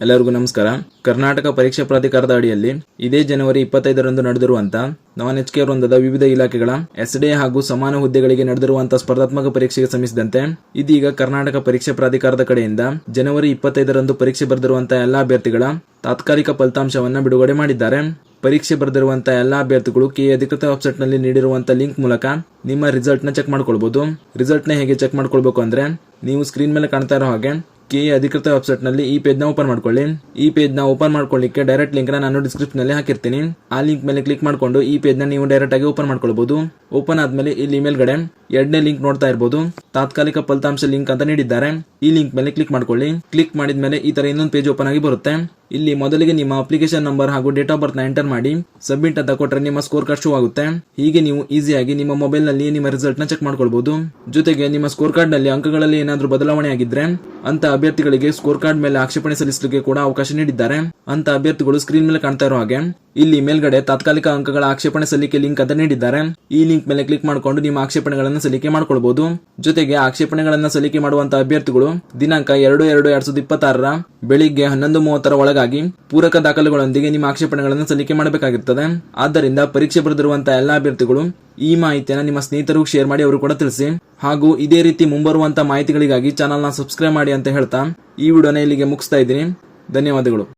ಎಲ್ಲರಿಗೂ ನಮಸ್ಕಾರ. ಕರ್ನಾಟಕ ಪರೀಕ್ಷಾ ಪ್ರಾಧಿಕಾರದ ಅಡಿಯಲ್ಲಿ ಇದೇ ಜನವರಿ 25ರಂದು ನಡೆದಿರುವಂತಹ ನಾನ್ HK ವೃಂದದ ವಿವಿಧ ಇಲಾಖೆಗಳ SD ಹಾಗೂ ಸಮಾನ ಹುದ್ದೆಗಳಿಗೆ ನಡೆದಿರುವಂತಹ ಸ್ಪರ್ಧಾತ್ಮಕ ಪರೀಕ್ಷೆಗೆ ಸಂಬಂಧಿಸಿದಂತೆ ಇದೀಗ ಕರ್ನಾಟಕ ಪರೀಕ್ಷಾ ಪ್ರಾಧಿಕಾರದ ಕಡೆಯಿಂದ ಜನವರಿ 25ರಂದು ಪರೀಕ್ಷೆ ಬರೆದಿರುವಂತಹ ಎಲ್ಲಾ ಅಭ್ಯರ್ಥಿಗಳ ತಾತ್ಕಾಲಿಕ ಫಲಿತಾಂಶವನ್ನು ಬಿಡುಗಡೆ ಮಾಡಿದ್ದಾರೆ. ಪರೀಕ್ಷೆ ಬರೆದಿರುವಂತಹ ಎಲ್ಲಾ ಅಭ್ಯರ್ಥಿಗಳು KE ಅಧಿಕೃತ ವೆಬ್ಸೈಟ್ ನಲ್ಲಿ ನೀಡಿರುವಂತಹ ಲಿಂಕ್ ಮೂಲಕ ನಿಮ್ಮ ರಿಸಲ್ಟ್ ನ ಚೆಕ್ ಮಾಡ್ಕೊಳ್ಬಹುದು. ರಿಸಲ್ಟ್ ನ ಹೇಗೆ ಚೆಕ್ ಮಾಡ್ಕೊಳ್ಬೇಕು ಅಂದ್ರೆ, ನೀವು ಸ್ಕ್ರೀನ್ ಮೇಲೆ ಕಾಣ್ತಾ ಇರೋ ಹಾಗೆ KE ಅಧಿಕೃತ ವೆಬ್ಸೈಟ್ ನಲ್ಲಿ ಈ ಪೇಜ್ ನ ಓಪನ್ ಮಾಡ್ಕೊಳ್ಳಿ. ಈ ಪೇಜ್ ನ ಓಪನ್ ಮಾಡ್ಕೊಳ್ಳಿಕ್ಕೆ ಡೈರೆಕ್ಟ್ ಲಿಂಕ್ ನಾನು ಡಿಸ್ಕ್ರಿಪ್ಷನ್ ನಲ್ಲಿ ಹಾಕಿರ್ತೀನಿ. ಆ ಲಿಂಕ್ ಮೇಲೆ ಕ್ಲಿಕ್ ಮಾಡ್ಕೊಂಡು ಈ ಪೇಜ್ ನ ನೀವು ಡೈರೆಕ್ಟ್ ಆಗಿ ಓಪನ್ ಮಾಡ್ಕೊಳ್ಬಹುದು. ಓಪನ್ ಆದ್ಮೇಲೆ ಇಲ್ಲಿ ಮೇಲ್ಗಡೆ ಎರಡನೇ ಲಿಂಕ್ ನೋಡ್ತಾ ಇರಬಹುದು, ತಾತ್ಕಾಲಿಕ ಫಲಿತಾಂಶ ಲಿಂಕ್ ಅಂತ ನೀಡಿದ್ದಾರೆ. ಈ ಲಿಂಕ್ ಮೇಲೆ ಕ್ಲಿಕ್ ಮಾಡ್ಕೊಳ್ಳಿ. ಕ್ಲಿಕ್ ಮಾಡಿದ್ಮೇಲೆ ಈ ತರ ಇನ್ನೊಂದು ಪೇಜ್ ಓಪನ್ ಆಗಿ ಬರುತ್ತೆ. ಇಲ್ಲಿ ಮೊದಲಿಗೆ ನಿಮ್ಮ ಅಪ್ಲಿಕೇಶನ್ ನಂಬರ್ ಹಾಗೂ ಡೇಟ್ ಆಫ್ ಬರ್ತ್ ನ ಎಂಟರ್ ಮಾಡಿ ಸಬ್ಮಿಟ್ ಅಂತ ಕೊಟ್ಟರೆ ನಿಮ್ಮ ಸ್ಕೋರ್ ಕಾರ್ಡ್ ಶೋ ಆಗುತ್ತೆ. ಹೀಗೆ ನೀವು ಈಸಿಯಾಗಿ ನಿಮ್ಮ ಮೊಬೈಲ್ ನಲ್ಲಿ ನಿಮ್ಮ ರಿಸಲ್ಟ್ ನ ಚೆಕ್ ಮಾಡ್ಕೊಳ್ಬಹುದು. ಜೊತೆಗೆ ನಿಮ್ಮ ಸ್ಕೋರ್ ಕಾರ್ಡ್ ನಲ್ಲಿ ಅಂಕಗಳಲ್ಲಿ ಏನಾದ್ರೂ ಬದಲಾವಣೆ ಆಗಿದ್ರೆ ಅಂತ ಅಭ್ಯರ್ಥಿಗಳಿಗೆ ಸ್ಕೋರ್ ಕಾರ್ಡ್ ಮೇಲೆ ಆಕ್ಷೇಪಣೆ ಸಲ್ಲಿಸಲಿಕ್ಕೆ ಕೂಡ ಅವಕಾಶ ನೀಡಿದ್ದಾರೆ. ಅಂತ ಅಭ್ಯರ್ಥಿಗಳು ಸ್ಕ್ರೀನ್ ಮೇಲೆ ಕಾಣ್ತಾ ಇರೋ ಹಾಗೆ ಇಲ್ಲಿ ಮೇಲ್ಗಡೆ ತಾತ್ಕಾಲಿಕ ಅಂಕಗಳ ಆಕ್ಷೇಪಣೆ ಸಲ್ಲಿಕೆ ಲಿಂಕ್ ಅಂತ ನೀಡಿದ್ದಾರೆ. ಈ ಲಿಂಕ್ ಮೇಲೆ ಕ್ಲಿಕ್ ಮಾಡಿಕೊಂಡು ನಿಮ್ಮ ಆಕ್ಷೇಪಣೆಗಳನ್ನು ಸಲ್ಲಿಕೆ ಮಾಡಿಕೊಳ್ಳಬಹುದು. ಜೊತೆಗೆ ಆಕ್ಷೇಪಣೆಗಳನ್ನು ಸಲ್ಲಿಕೆ ಮಾಡುವಂತಹ ಅಭ್ಯರ್ಥಿಗಳು ದಿನಾಂಕ 2/2/2026 ಬೆಳಿಗ್ಗೆ 11:30 ಒಳಗಾಗಿ ಪೂರಕ ದಾಖಲೆಗಳೊಂದಿಗೆ ನಿಮ್ಮ ಆಕ್ಷೇಪಣೆಗಳನ್ನು ಸಲ್ಲಿಕೆ ಮಾಡಬೇಕಾಗಿರುತ್ತದೆ. ಆದ್ದರಿಂದ ಪರೀಕ್ಷೆ ಬರೆದಿರುವಂತಹ ಎಲ್ಲಾ ಅಭ್ಯರ್ಥಿಗಳು ಈ ಮಾಹಿತಿಯನ್ನು ನಿಮ್ಮ ಸ್ನೇಹಿತರು ಶೇರ್ ಮಾಡಿ ಅವರು ಕೂಡ ತಿಳಿಸಿ. ಹಾಗೂ ಇದೇ ರೀತಿ ಮುಂಬರುವಂತಹ ಮಾಹಿತಿಗಳಿಗಾಗಿ ಚಾನೆಲ್ ನ ಸಬ್ಸ್ಕ್ರೈಬ್ ಮಾಡಿ ಅಂತ ಹೇಳ್ತಾ ಈ ವಿಡಿಯೋನ ಇಲ್ಲಿಗೆ ಮುಗಿಸ್ತಾ ಇದ್ದೀನಿ. ಧನ್ಯವಾದಗಳು.